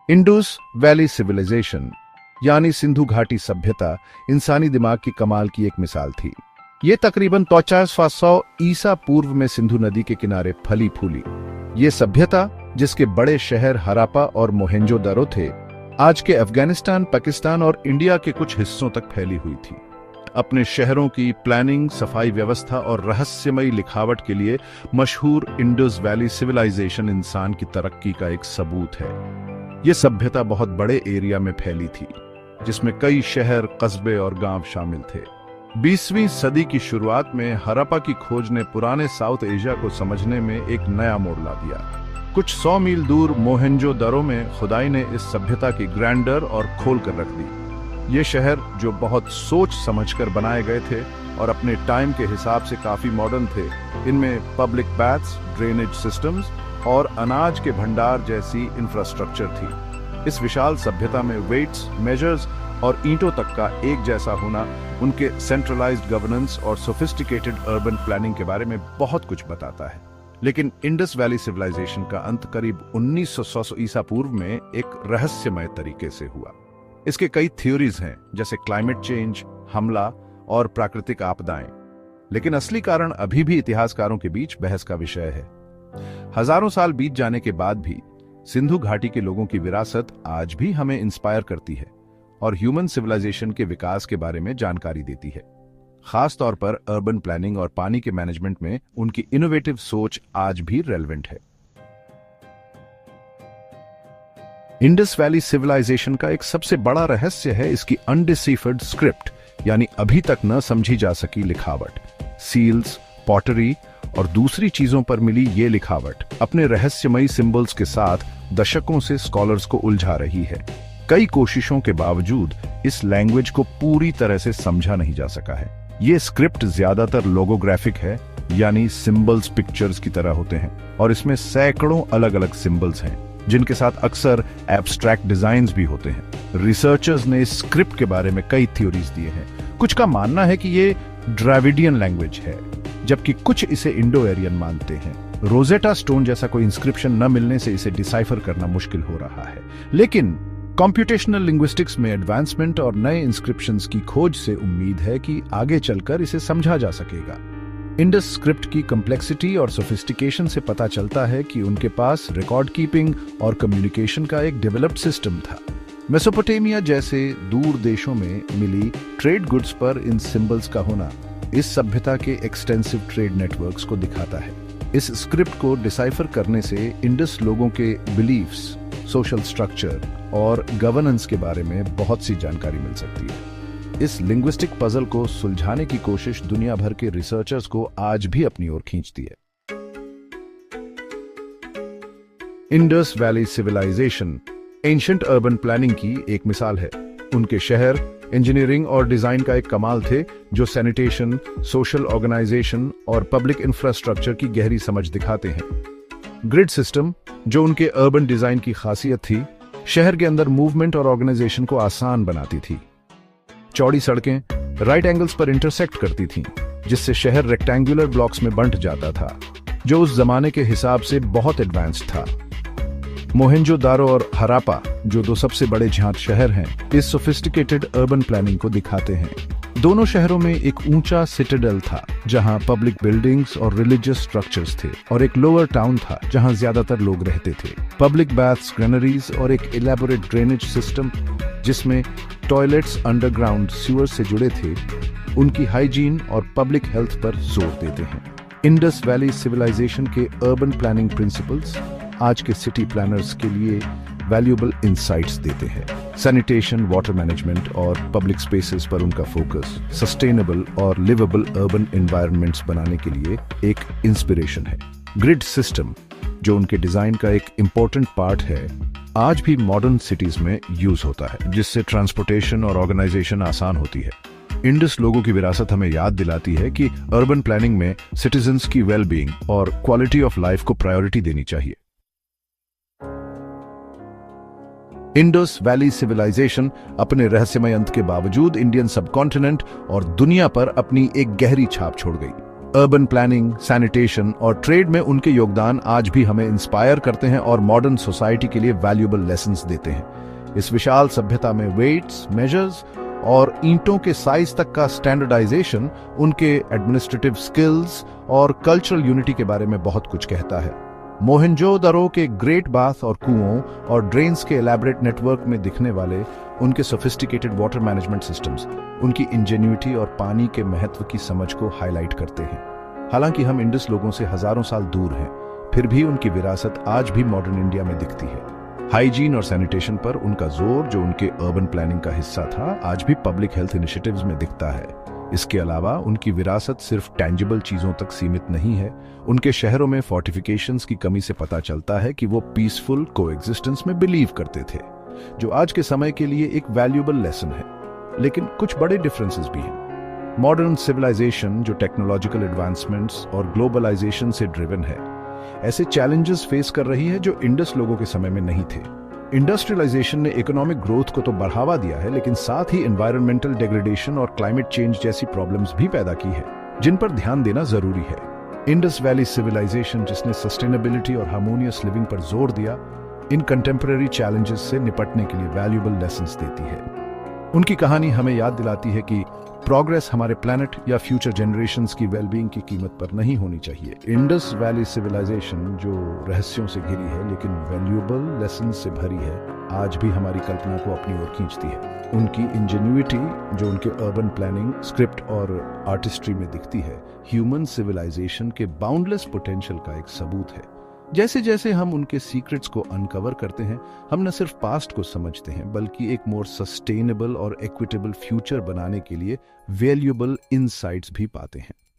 Indus valley civilisation यानी सिंधु घाटी सभ्यता इंसानी दिमाग की कमाल की एक मिसाल थी। ये तकरीबन 5500 ईसा पूर्व में सिंधु नदी के किनारे फली फूली। ये सभ्यता, जिसके बड़े शहर हरापा और मोहेंजोदड़ो थे, आज के अफगानिस्तान, पाकिस्तान और इंडिया के कुछ हिस्सों तक फैली हुई थी। अपने शहरों की प्लानिंग, सफाई व्यवस्था और रहस्यमयी लिखावट के लिए मशहूर इंडस वैली सिविलाइजेशन इंसान की तरक्की का एक सबूत है। यह सभ्यता बहुत बड़े एरिया में फैली थी, जिसमें कई शहर, कस्बे और गांव शामिल थे। 20वीं सदी की शुरुआत में हड़प्पा की खोज ने पुराने साउथ एशिया को समझने में एक नया मोड़ ला दिया। कुछ 100 मील दूर मोहेंजोदड़ो में खुदाई ने इस सभ्यता की ग्रैंडर और खोल कर रख दी। ये शहर, जो बहुत सोच समझकर बनाए गए थे और अपने टाइम के हिसाब से काफी मॉडर्न थे, इनमें पब्लिक बैथ्स, ड्रेनेज सिस्टम्स और अनाज के भंडार जैसी इंफ्रास्ट्रक्चर थी। इस विशाल सभ्यता में वेट्स, मेजर्स और ईंटों तक का एक जैसा होना उनके सेंट्रलाइज्ड गवर्नेंस और सोफिस्टिकेटेड अर्बन प्लानिंग के बारे में बहुत कुछ बताता है। लेकिन इंडस वैली सिविलाइजेशन का अंत करीब 1900 ईसा पूर्व में एक रहस्यमय तरीके से हुआ। इसके कई थ्योरीज हैं, जैसे क्लाइमेट चेंज, हमला और प्राकृतिक आपदाएं। लेकिन असली कारण अभी भी इतिहासकारों के बीच बहस का विषय है। हजारों साल बीत जाने के बाद भी सिंधु घाटी के लोगों की विरासत आज भी हमें इंस्पायर करती है और ह्यूमन सिविलाइजेशन के विकास के बारे में जानकारी देती है। खास तौर पर अर्बन प्लानिंग और पानी के मैनेजमेंट में उनकी इनोवेटिव सोच आज भी रेलेवेंट है। इंडस वैली सिविलाइजेशन का एक सबसे बड़ा रहस्य है इसकी अनडिसिफर्ड स्क्रिप्ट, यानी अभी तक न समझी जा सकी लिखावट। सील्स, पॉटरी और दूसरी चीजों पर मिली ये लिखावट अपने रहस्यमयी सिंबल्स के साथ दशकों से स्कॉलर्स को उलझा रही है। कई कोशिशों के बावजूद इस लैंग्वेज को पूरी तरह से समझा नहीं जा सका है। ये स्क्रिप्ट ज्यादातर लोगोग्राफिक है, यानी सिंबल्स पिक्चर्स की तरह होते हैं, और इसमें सैकड़ों अलग अलग सिंबल्स हैं, जिनके साथ अक्सर एब्स्ट्रैक्ट डिजाइन्स भी होते हैं। रिसर्चर्स ने इस स्क्रिप्ट के बारे में कई थ्योरीज दिए हैं। कुछ का मानना है कि ये ड्राविडियन लैंग्वेज है, जबकि कुछ इसे इंडो एरियन मानते हैं। रोजेटा स्टोन जैसा कोई इंस्क्रिप्शन न मिलने से इसे डिसाइफर करना मुश्किल हो रहा है। लेकिन कंप्यूटेशनल लिंग्विस्टिक्स में एडवांसमेंट और नए इंस्क्रिप्शंस की खोज से उम्मीद है कि आगे चलकर इसे समझा जा सकेगा। इंडस स्क्रिप्ट की कॉम्प्लेक्सिटी और सोफिस्टिकेशन से पता चलता है कि उनके पास रिकॉर्ड कीपिंग और कम्युनिकेशन का एक डेवलप्ड सिस्टम था। मेसोपोटामिया जैसे दूर देशों में मिली ट्रेड गुड्स पर इन सिंबल्स का होना इस सभ्यता के एक्सटेंसिव ट्रेड नेटवर्क्स को दिखाता है। इस स्क्रिप्ट को डिसाइफर करने से इंडस लोगों के बिलीफ्स, सोशल स्ट्रक्चर और गवर्नेंस के बारे में बहुत सी जानकारी मिल सकती है। इस लिंग्विस्टिक पजल को सुलझाने की कोशिश दुनिया भर के रिसर्चर्स को आज भी अपनी ओर खींचती है। Indus valley civilisation ancient urban planning की एक मिसाल है। उनके शहर इंजीनियरिंग और डिजाइन का एक कमाल थे, जो सैनिटेशन, सोशल ऑर्गेनाइजेशन और पब्लिक इंफ्रास्ट्रक्चर की गहरी समझ दिखाते हैं। ग्रिड सिस्टम, जो उनके अर्बन डिजाइन की खासियत थी, शहर के अंदर मूवमेंट और ऑर्गेनाइजेशन को आसान बनाती थी। चौड़ी सड़कें राइट एंगल्स पर इंटरसेक्ट करती थीं, जिससे शहर रेक्टेंगुलर ब्लॉक्स में बंट जाता था, जो उस जमाने के हिसाब से बहुत एडवांस्ड था। मोहेंजोदारो और हड़प्पा, जो दो सबसे बड़े झांत शहर हैं, इस सोफिस्टिकेटेड अर्बन प्लानिंग को दिखाते हैं। दोनों शहरों में एक ऊंचा सिटाडेल था, जहां पब्लिक बिल्डिंग्स और रिलीजियस स्ट्रक्चर्स थे, और एक लोअर टाउन था, जहां ज्यादातर लोग रहते थे। पब्लिक बाथ्स, ग्रेनरीज और एक इलैबोरेट ड्रेनेज सिस्टम, जिसमें टॉयलेट्स अंडरग्राउंड सीवर से जुड़े थे, उनकी हाइजीन और पब्लिक हेल्थ पर जोर देते हैं। इंडस वैली सिविलाइजेशन के अर्बन प्लानिंग प्रिंसिपल्स आज के सिटी प्लानर्स के लिए वैल्यूएबल इंसाइट्स देते हैं। सैनिटेशन, वाटर मैनेजमेंट और पब्लिक स्पेसेस पर उनका फोकस सस्टेनेबल और लिवेबल अर्बन एनवायरनमेंट्स बनाने के लिए एक इंस्पिरेशन है। ग्रिड सिस्टम, जो उनके डिजाइन का एक इंपॉर्टेंट पार्ट है, आज भी मॉडर्न सिटीज में यूज होता है, जिससे ट्रांसपोर्टेशन और ऑर्गेनाइजेशन आसान होती है। इंडस लोगों की विरासत हमें याद दिलाती है कि अर्बन प्लानिंग में सिटीजन्स की वेलबींग और क्वालिटी ऑफ लाइफ को प्रायोरिटी देनी चाहिए। इंडस वैली सिविलाइजेशन अपने रहस्यमय अंत के बावजूद इंडियन सबकॉन्टिनेंट और दुनिया पर अपनी एक गहरी छाप छोड़ गई। अर्बन प्लानिंग, सैनिटेशन और ट्रेड में उनके योगदान आज भी हमें इंस्पायर करते हैं और मॉडर्न सोसाइटी के लिए वैल्यूएबल लेसन्स देते हैं। इस विशाल सभ्यता में वेट्स, मेजर्स और ईंटों के साइज तक का स्टैंडर्डाइजेशन उनके एडमिनिस्ट्रेटिव स्किल्स और कल्चरल यूनिटी के बारे में बहुत कुछ कहता है। मोहनजोदड़ो के ग्रेट बाथ और कुओं और ड्रेन्स के एलैबोरेट नेटवर्क में दिखने वाले उनके सोफिस्टिकेटेड वाटर मैनेजमेंट सिस्टम्स उनकी इंजेन्युइटी और पानी के महत्व की समझ को हाईलाइट करते हैं। हालांकि हम इंडस लोगों से हजारों साल दूर हैं, फिर भी उनकी विरासत आज भी मॉडर्न इंडिया में दिखती है। हाइजीन और सैनिटेशन पर उनका जोर, जो उनके अर्बन प्लानिंग का हिस्सा था, आज भी पब्लिक हेल्थ इनिशिएटिव्स में दिखता है। इसके अलावा उनकी विरासत सिर्फ टैंजिबल चीजों तक सीमित नहीं है। उनके शहरों में फोर्टिफिकेशंस की कमी से पता चलता है कि वो पीसफुल कोएग्जिस्टेंस में बिलीव करते थे, जो आज के समय के लिए एक वैल्यूएबल लेसन है। लेकिन कुछ बड़े डिफरेंसेस भी हैं। मॉडर्न सिविलाइजेशन, जो टेक्नोलॉजिकल एडवांसमेंट्स और ग्लोबलाइजेशन से ड्रिवन है, ऐसे चैलेंजेस फेस कर रही है जो इंडस लोगों के समय में नहीं थे। इंडस्ट्रियलाइजेशन ने इकोनॉमिक ग्रोथ को तो बढ़ावा दिया है, लेकिन साथ ही एनवायरमेंटल डिग्रेडेशन और क्लाइमेट चेंज जैसी प्रॉब्लम्स भी पैदा की है, जिन पर ध्यान देना जरूरी है। इंडस वैली सिविलाइजेशन, जिसने सस्टेनेबिलिटी और हार्मोनियस लिविंग पर जोर दिया, इन कंटेम्पररी चैलेंजेस से निपटने के लिए वैल्यूएबल लेसन्स देती है। उनकी कहानी हमें याद दिलाती है कि प्रोग्रेस हमारे प्लैनेट या फ्यूचर जनरेशंस की वेलबींग की कीमत पर नहीं होनी चाहिए। इंडस वैली सिविलाइजेशन, जो रहस्यों से घिरी है लेकिन वैल्यूएबल लेसन से भरी है, आज भी हमारी कल्पना को अपनी ओर खींचती है। उनकी इंजेन्युइटी, जो उनके अर्बन प्लानिंग, स्क्रिप्ट और आर्टिस्ट्री में दिखती है, ह्यूमन सिविलाइजेशन के बाउंडलेस पोटेंशियल का एक सबूत है। जैसे जैसे हम उनके सीक्रेट्स को अनकवर करते हैं, हम न सिर्फ पास्ट को समझते हैं, बल्कि एक मोर सस्टेनेबल और इक्विटेबल फ्यूचर बनाने के लिए वैल्यूएबल इनसाइट्स भी पाते हैं।